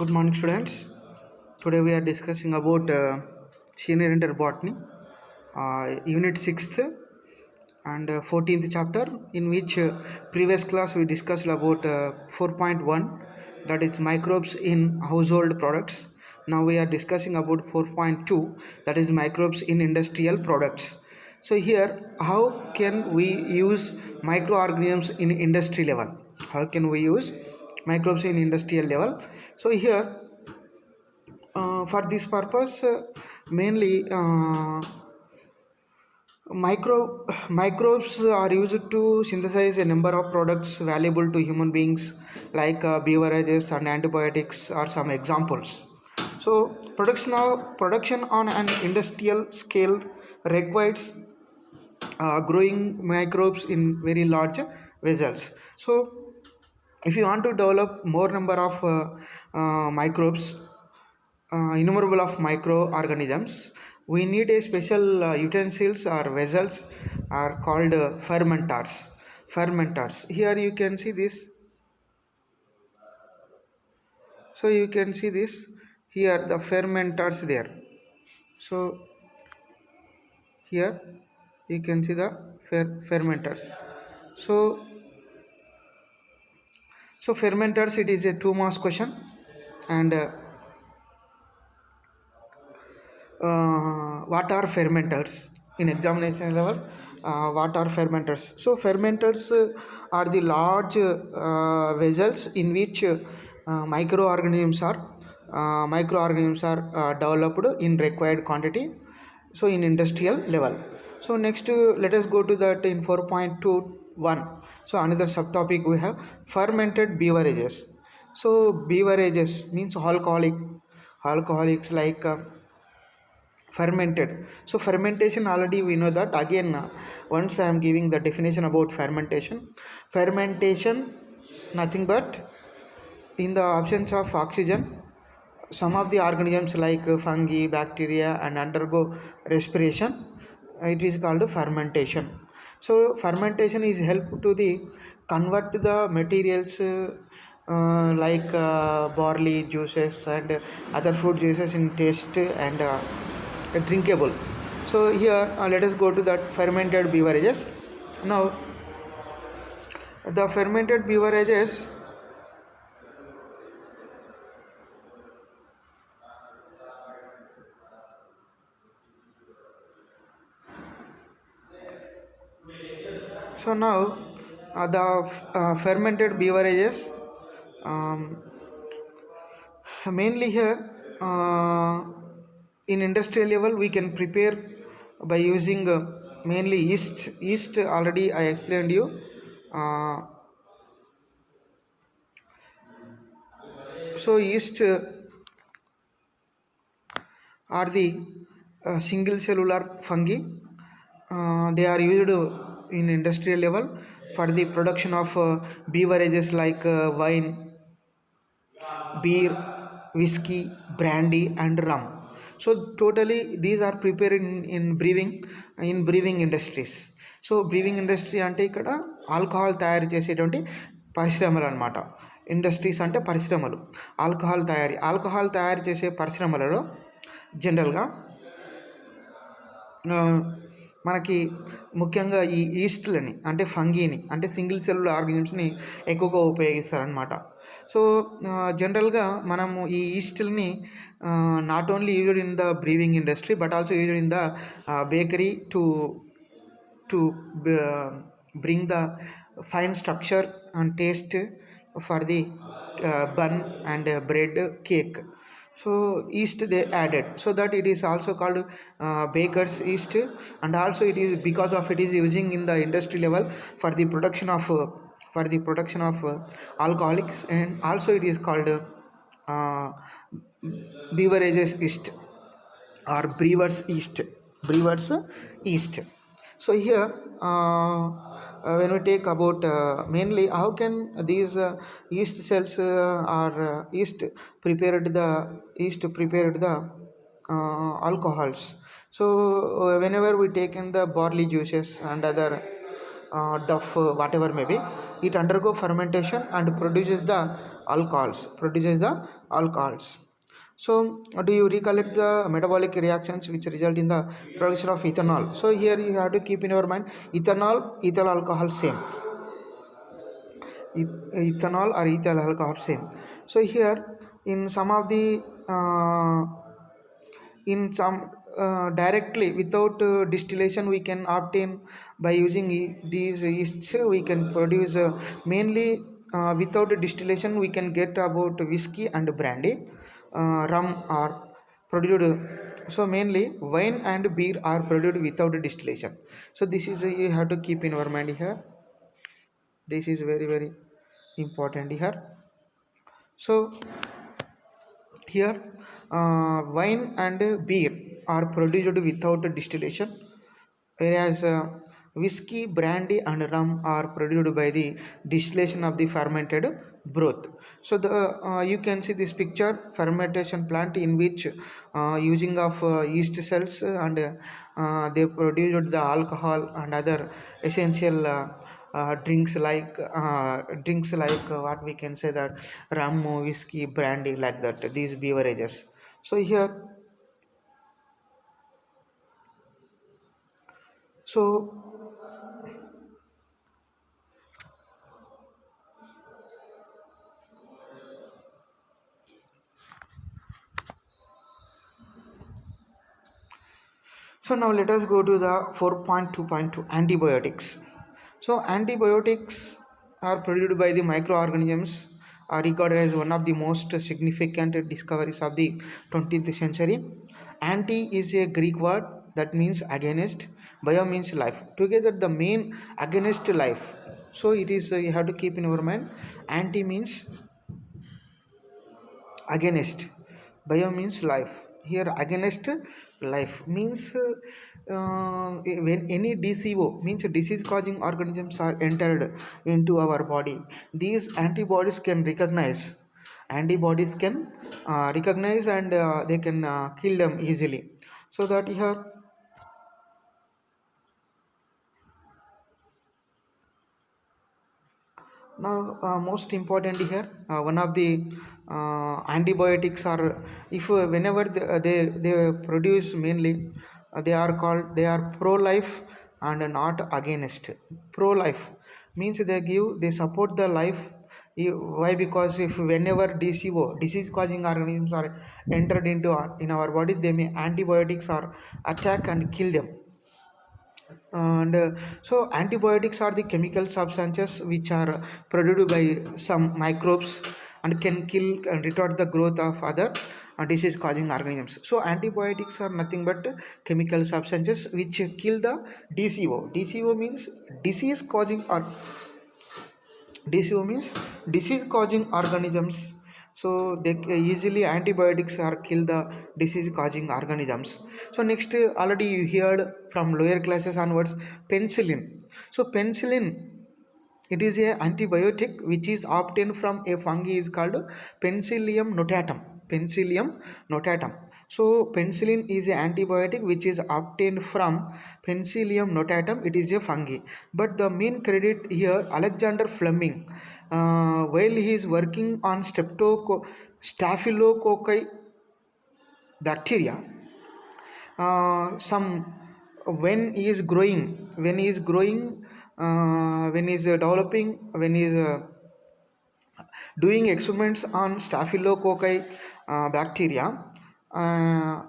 Good morning, students. Today we are discussing about senior inter botany, unit 6th and 14th chapter, in which previous class we discussed about 4.1, that is microbes in household products. Now we are discussing about 4.2, that is microbes in industrial products. So here, how can we use microorganisms in industry level? How can we use microbes in industrial level? So here, for this purpose, mainly microbes are used to synthesize a number of products valuable to human beings, like beverages and antibiotics are some examples. So production on an industrial scale requires growing microbes in very large vessels. So if you want to develop more number of microbes, innumerable of microorganisms, we need a special utensils or vessels are called fermenters. Here you can see this. So you can see this here, the fermenters there. So here you can see the fermenters. So fermenters, it is a 2 marks question, and what are fermenters in examination level? What are fermenters? So fermenters are the large vessels in which microorganisms are developed in required quantity, so in industrial level. So next, let us go to that in 4.21. so another subtopic we have fermented beverages. So beverages means alcoholics like fermented. So fermentation, already we know that. Again, once I am giving the definition about fermentation nothing but in the absence of oxygen, some of the organisms like fungi, bacteria, and undergo respiration, it is called fermentation. So fermentation is help to the convert the materials like barley juices and other fruit juices in taste and drinkable. So here, let us go to that fermented beverages. Now the fermented beverages, so now the fermented beverages, mainly here in industrial level we can prepare by using mainly yeast already I explained you. So yeast are the single cellular fungi. They are used in industrial level for the production of beverages like wine, beer, whiskey, brandy, and rum. So totally these are prepared in brewing industries. So brewing industry అంటే ఇక్కడ alcohol తయారు చేసేటువంటి పరిశ్రమలు అన్నమాట. Industries అంటే పరిశ్రమలు. Alcohol తయారు చేసే పరిశ్రమలలో జనరల్గా మనకి ముఖ్యంగా ఈ ఈస్ట్లని అంటే ఫంగీని అంటే సింగిల్ సెల్యులర్ ఆర్గానిజమ్స్ని ఎక్కువగా ఉపయోగిస్తారనమాట. సో జనరల్గా మనము ఈ ఈస్ట్ని not only used in the brewing industry but also used in the bakery to bring the fine structure and taste for the bun and bread cake. So yeast they added, so that it is also called baker's yeast, and also it is because of it is using in the industry level for the production of alcoholics, and also it is called beverages yeast or brewer's yeast. So here when we take about mainly how can these yeast cells or yeast prepared the alcohols. So whenever we take in the barley juices and other duff, whatever may be, it undergo fermentation and produces the alcohols. So do you recollect the metabolic reactions which result in the production of ethanol? So here you have to keep in your mind, ethyl alcohol same, ethanol or ethyl alcohol same. So here in some of the in some directly without distillation we can obtain by using these yeasts. We can produce mainly without distillation we can get about whiskey and brandy. Rum are produced, so mainly wine and beer are produced without distillation. So this is you have to keep in your mind here. This is very very important here. So here wine and beer are produced without distillation, whereas whiskey, brandy and rum are produced by the distillation of the fermented broth. So the you can see this picture, fermentation plant in which using of yeast cells and they produced the alcohol and other essential drinks like what we can say that rum, whiskey, brandy, like that, these beverages. So here, so now let us go to the 4.2.2 antibiotics. So antibiotics are produced by the microorganisms, are regarded as one of the most significant discoveries of the 20th century. Anti is a Greek word that means against, bio means life. Together the main against life. So it is you have to keep in your mind, anti means against, bio means life. Here against life means when any DCO means disease causing organisms are entered into our body, these antibodies can recognize, and they can kill them easily. So that here now most important here, one of the antibiotics are, if whenever they produce mainly they are pro life and not against. Pro life means they support the life. Why? Because if whenever DCO, disease causing organisms, are entered into in our body, they may antibiotics or attack and kill them. And so antibiotics are the chemical substances which are produced by some microbes and can kill and retard the growth of other disease causing organisms. So antibiotics are nothing but chemical substances which kill the DCO. DCO means disease causing, or DCO means disease causing organisms. So they easily antibiotics are kill the disease causing organisms. So next, already you heard from lower classes onwards, penicillin. So penicillin, it is a antibiotic which is obtained from a fungi is called Penicillium notatum. Penicillium notatum. So penicillin is an antibiotic which is obtained from Penicillium notatum. It is a fungi. But the main credit here, Alexander Fleming, while he is working on Staphylococci bacteria, some when he is developing, when he is doing experiments on Staphylococci bacteria,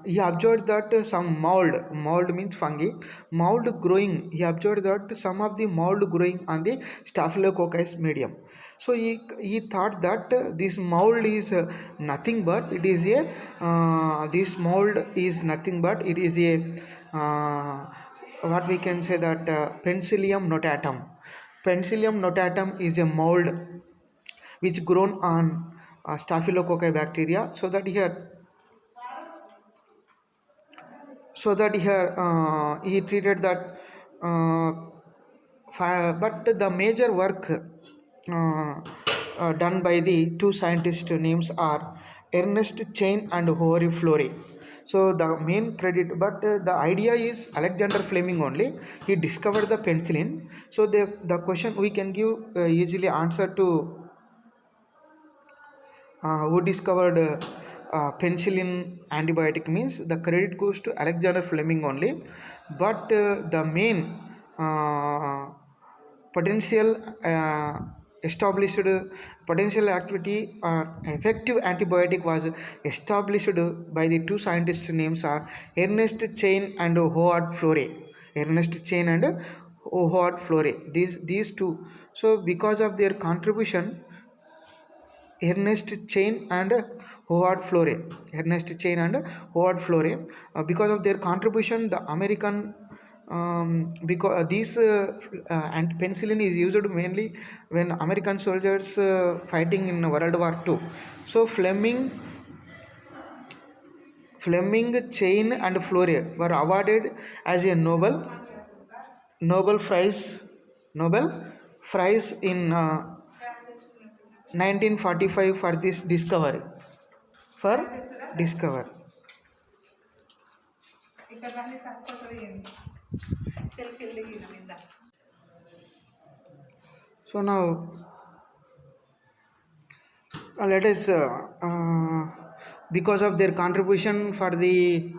he observed that some mold means fungi, mold growing. He observed that some of the mold growing on the Staphylococcus medium. So he thought that this mold is nothing but it is a what we can say that Penicillium notatum. Penicillium notatum is a mold which grown on Staphylococci bacteria. So that here he treated that, but the major work done by the two scientists names are Ernest Chain and Henri Fleury. So the main credit, but the idea is Alexander Fleming only. He discovered the penicillin. So the question we can give easily answer to who discovered penicillin antibiotic means the credit goes to Alexander Fleming only. But the main potential established potential activity or effective antibiotic was established by the two scientists names are Ernest Chain and Howard Florey. Ernest Chain and Howard Florey, these two. So because of their contribution, Ernest Chain and Howard Florey. Ernest Chain and Howard Florey. Because of their contribution, the American because these and penicillin is used mainly when American soldiers fighting in World War II. So Fleming, Chain, and Florey were awarded as a Nobel Prize in 1945 for this discovery. For discover. So now let us because of their contribution for the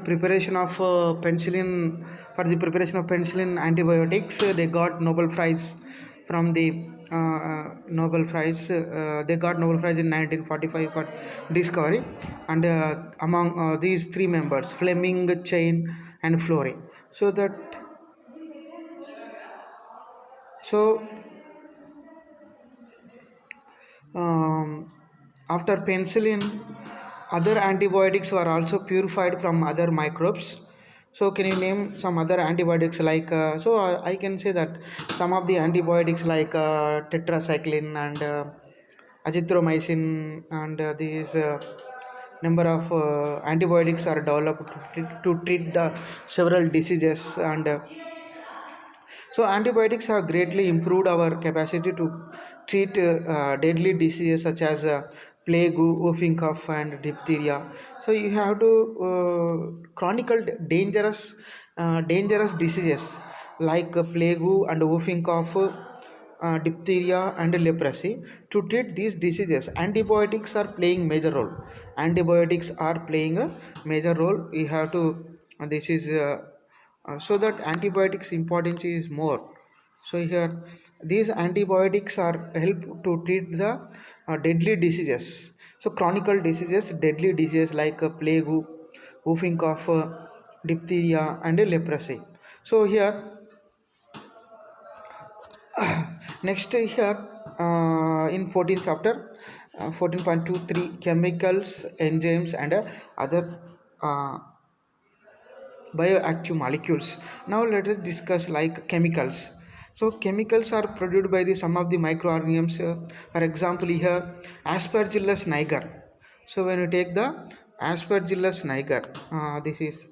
preparation of penicillin, antibiotics, they got Nobel Prize from the they got Nobel Prize in 1945 for discovery, and among these three members, Fleming, Chain, and Florey. So after penicillin, other antibiotics were also purified from other microbes. So can you name some other antibiotics like I can say that some of the antibiotics like tetracycline and azithromycin and these number of antibiotics are developed to treat the several diseases, and so antibiotics have greatly improved our capacity to treat deadly diseases such as plague, whooping cough, and diphtheria. So you have to chronicle dangerous diseases like plague and whooping cough, diphtheria, and leprosy. To treat these diseases, antibiotics are playing major role. Antibiotics are playing a major role. We have to. This is. So that antibiotics importance is more. So here these antibiotics are help to treat the deadly diseases. So chronic diseases, deadly diseases like plague, whooping cough, diphtheria, and leprosy. So here next here in 14th chapter 14.23 chemicals, enzymes, and other bioactive molecules. Now let us discuss like chemicals. So chemicals are produced by the some of the microorganisms. For example, here Aspergillus niger. So when you take the Aspergillus niger, this is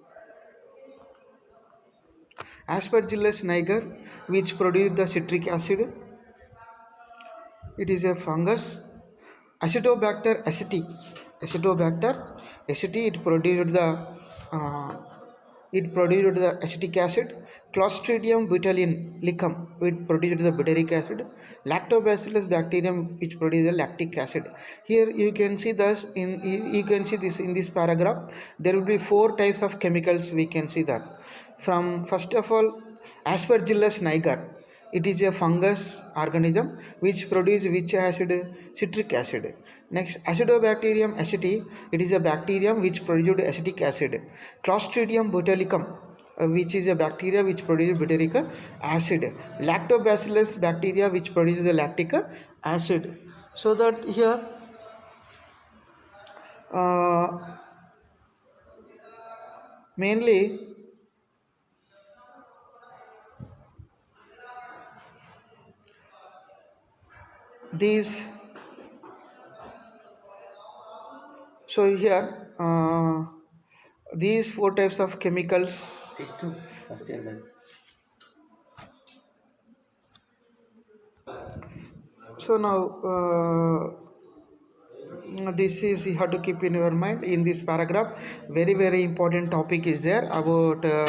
Aspergillus niger, which produce the citric acid. It is a fungus. Acetobacter aceti. It produced the acetic acid. Clostridium botulinum, it produced the butyric acid. Lactobacillus bacterium, which produces the lactic acid. Here you can see this in this paragraph. There will be 4 types of chemicals. We can see that. From first of all, Aspergillus niger. It is a fungus organism which produces which acid? Citric acid. Next, Acidobacterium aceti. It is a bacterium which produces acetic acid. Clostridium botulinum, which is a bacteria which produces butyric acid. Lactobacillus bacteria which produces the lactic acid. So that here mainly these. So here these 4 types of chemicals. So now this is you have to keep in your mind in this paragraph. Very important topic is there about uh,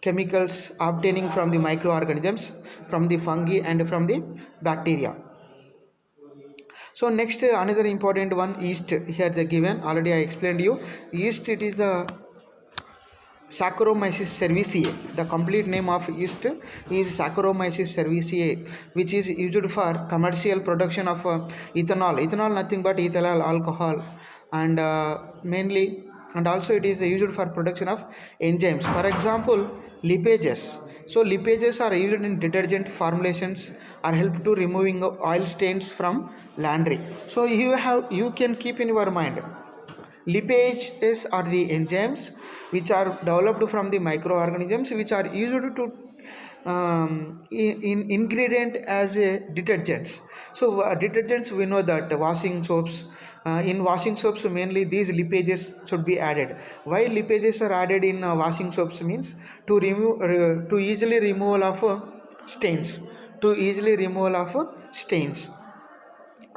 chemicals obtaining from the microorganisms, from the fungi and from the bacteria. So next, another important one, yeast. Here they given, already I explained you. Yeast, it is the Saccharomyces cerevisiae. The complete name of yeast is Saccharomyces cerevisiae, which is used for commercial production of ethanol. Ethanol nothing but ethyl alcohol, and mainly, and also it is used for production of enzymes. For example, lipases. So lipases are used in detergent formulations, are help to removing oil stains from laundry. So you can keep in your mind, lipases are the enzymes which are developed from the microorganisms which are used to in ingredient as a detergents. So detergents, we know that washing soaps, in washing soaps mainly these lipases should be added. Why lipases are added in washing soaps means to remove to easily removal of stains, to easily removal of stains.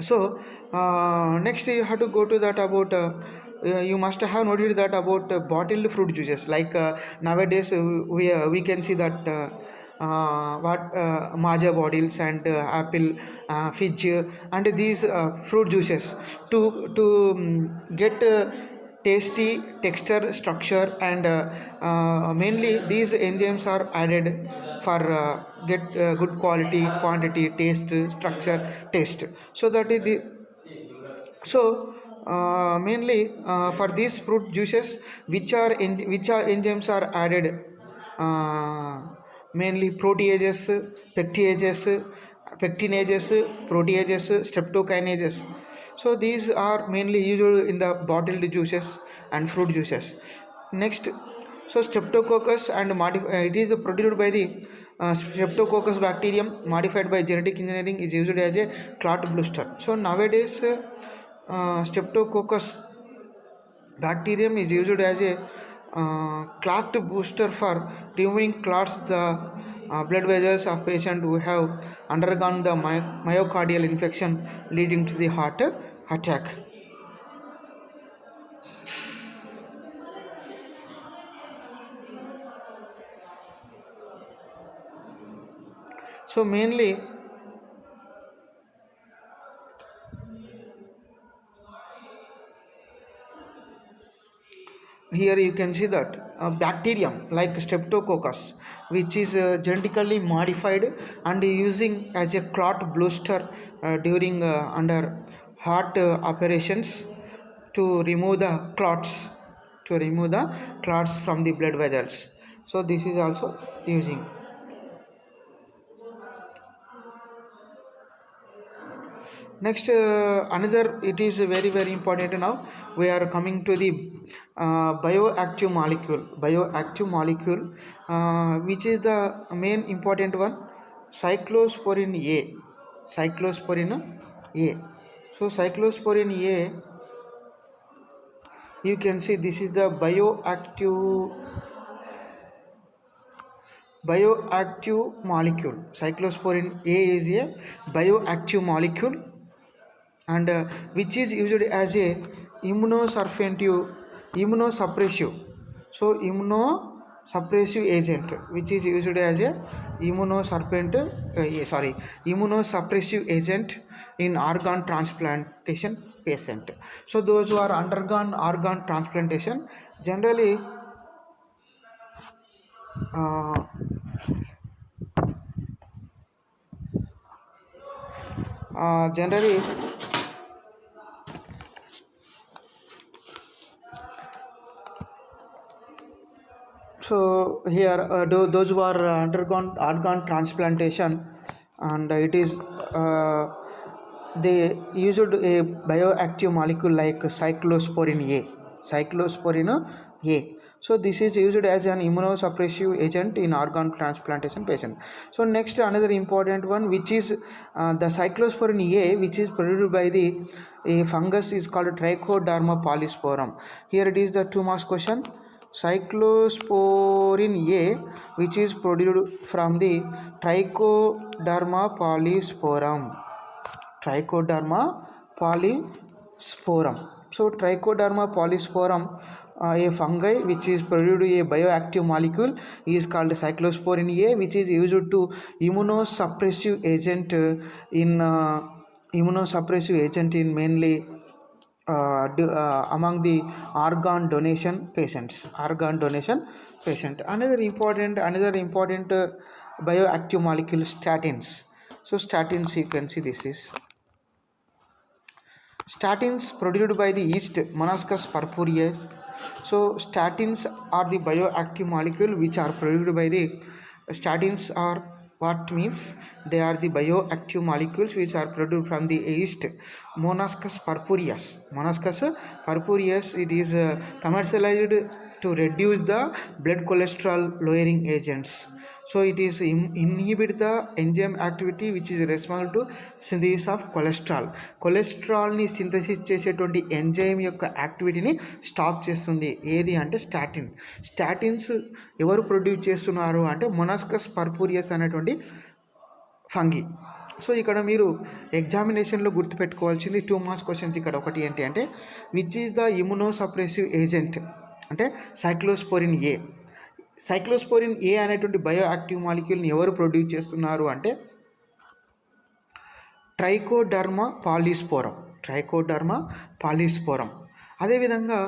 So next you have to go to that about you must have noted that about bottled fruit juices, like nowadays we can see that what Maja bottles and apple fizz and these fruit juices to get tasty texture, structure, and mainly these enzymes are added for get good quality, quantity, taste, structure, taste. So that is the, so mainly for these fruit juices which are enzymes are added, uh, mainly proteases, pectinases, proteases, streptokinases. So these are mainly used in the bottled juices and fruit juices. Next, so streptococcus and it is produced by the streptococcus bacterium modified by genetic engineering, is used as a clot booster. So nowadays streptococcus bacterium is used as a clot booster for removing clots the blood vessels of patients who have undergone the myocardial infection leading to the heart attack. So mainly here you can see that bacterium like streptococcus, which is genetically modified and using as a clot booster during under heart operations to remove the clots, from the blood vessels. So this is also using. Next, another, it is very important. Now we are coming to the bioactive molecule, which is the main important one, cyclosporin A. Cyclosporin A. So cyclosporin A, you can see this is the bioactive molecule. Cyclosporin A is a bioactive molecule, and which is used as a immunosuppressive. So immunosuppressive agent, which is used as a immunosuppressive agent in organ transplantation patient. So those who are undergone organ transplantation, generally uh, generally so here those who are undergone organ transplantation, and it is they used a bioactive molecule like cyclosporin A. So this is used as an immunosuppressive agent in organ transplantation patient. So next, another important one, which is the cyclosporin A, which is produced by the a fungus, is called Trichoderma polysporum. Here it is the 2 marks question. Cyclosporin A, which is produced from the Trichoderma polysporum. polysporum. So Trichoderma polysporum, a fungi which is produced a bioactive molecule is called cyclosporin A, which is used to immunosuppressive agent in mainly among the organ donation patient. Another important bioactive molecule, statins. So statins, you can see this is statins produced by the yeast Monococcus purpureus. So statins are the bioactive molecule which are produced by the statins are what means they are the bioactive molecules which are produced from the yeast Monococcus purpureus. Monococcus purpureus, it is commercialized to reduce the blood cholesterol lowering agents. So it is inhibit the enzyme activity which is responsible to synthesis of కొలెస్ట్రాల్ని synthesis చేసేటువంటి enzyme యొక్క యాక్టివిటీని stop చేస్తుంది ఏది అంటే statins ఎవరు produce చేస్తున్నారు అంటే మొనాస్కస్ పర్పూరియస్ అనేటువంటి ఫంగి. సో ఇక్కడ మీరు ఎగ్జామినేషన్లో గుర్తుపెట్టుకోవాల్సింది 2 మార్క్స్ క్వశ్చన్స్. ఇక్కడ ఒకటి ఏంటి అంటే which is the immunosuppressive agent అంటే సైక్లోస్పోరిన్ ఏ అనేటువంటి బయో యాక్టివ్ మాలిక్యూల్ని ఎవరు ప్రొడ్యూస్ చేస్తున్నారు అంటే ట్రైకోడర్మా పాలిస్పోరం. అదేవిధంగా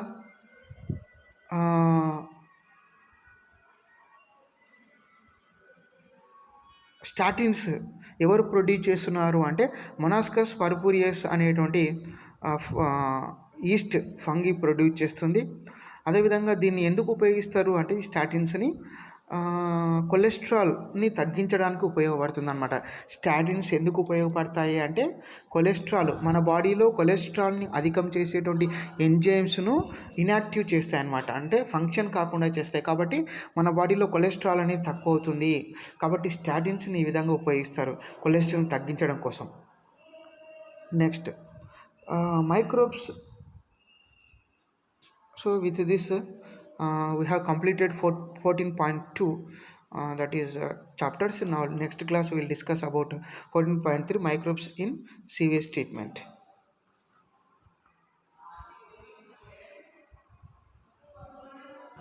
స్టాటిన్స్ ఎవరు ప్రొడ్యూస్ చేస్తున్నారు అంటే మొనాస్కస్ పర్పూరియస్ అనేటువంటి ఈస్ట్ ఫంగి ప్రొడ్యూస్ చేస్తుంది. అదేవిధంగా దీన్ని ఎందుకు ఉపయోగిస్తారు అంటే ఈ స్టాటిన్స్ని కొలెస్ట్రాల్ని తగ్గించడానికి ఉపయోగపడుతుంది అనమాట. స్టాటిన్స్ ఎందుకు ఉపయోగపడతాయి అంటే మన బాడీలో కొలెస్ట్రాల్ని అధికం చేసేటువంటి ఎంజైమ్స్ను ఇన్యాక్టివ్ చేస్తాయి అన్నమాట, అంటే ఫంక్షన్ కాకుండా చేస్తాయి. కాబట్టి మన బాడీలో కొలెస్ట్రాల్ అనేది తక్కువ అవుతుంది. కాబట్టి స్టాటిన్స్ని ఈ విధంగా ఉపయోగిస్తారు కొలెస్ట్రాల్ని తగ్గించడం కోసం. Next microbes. So with this we have completed 14.2 that is chapters. Now next class we will discuss about 14.3 microbes in sewage treatment.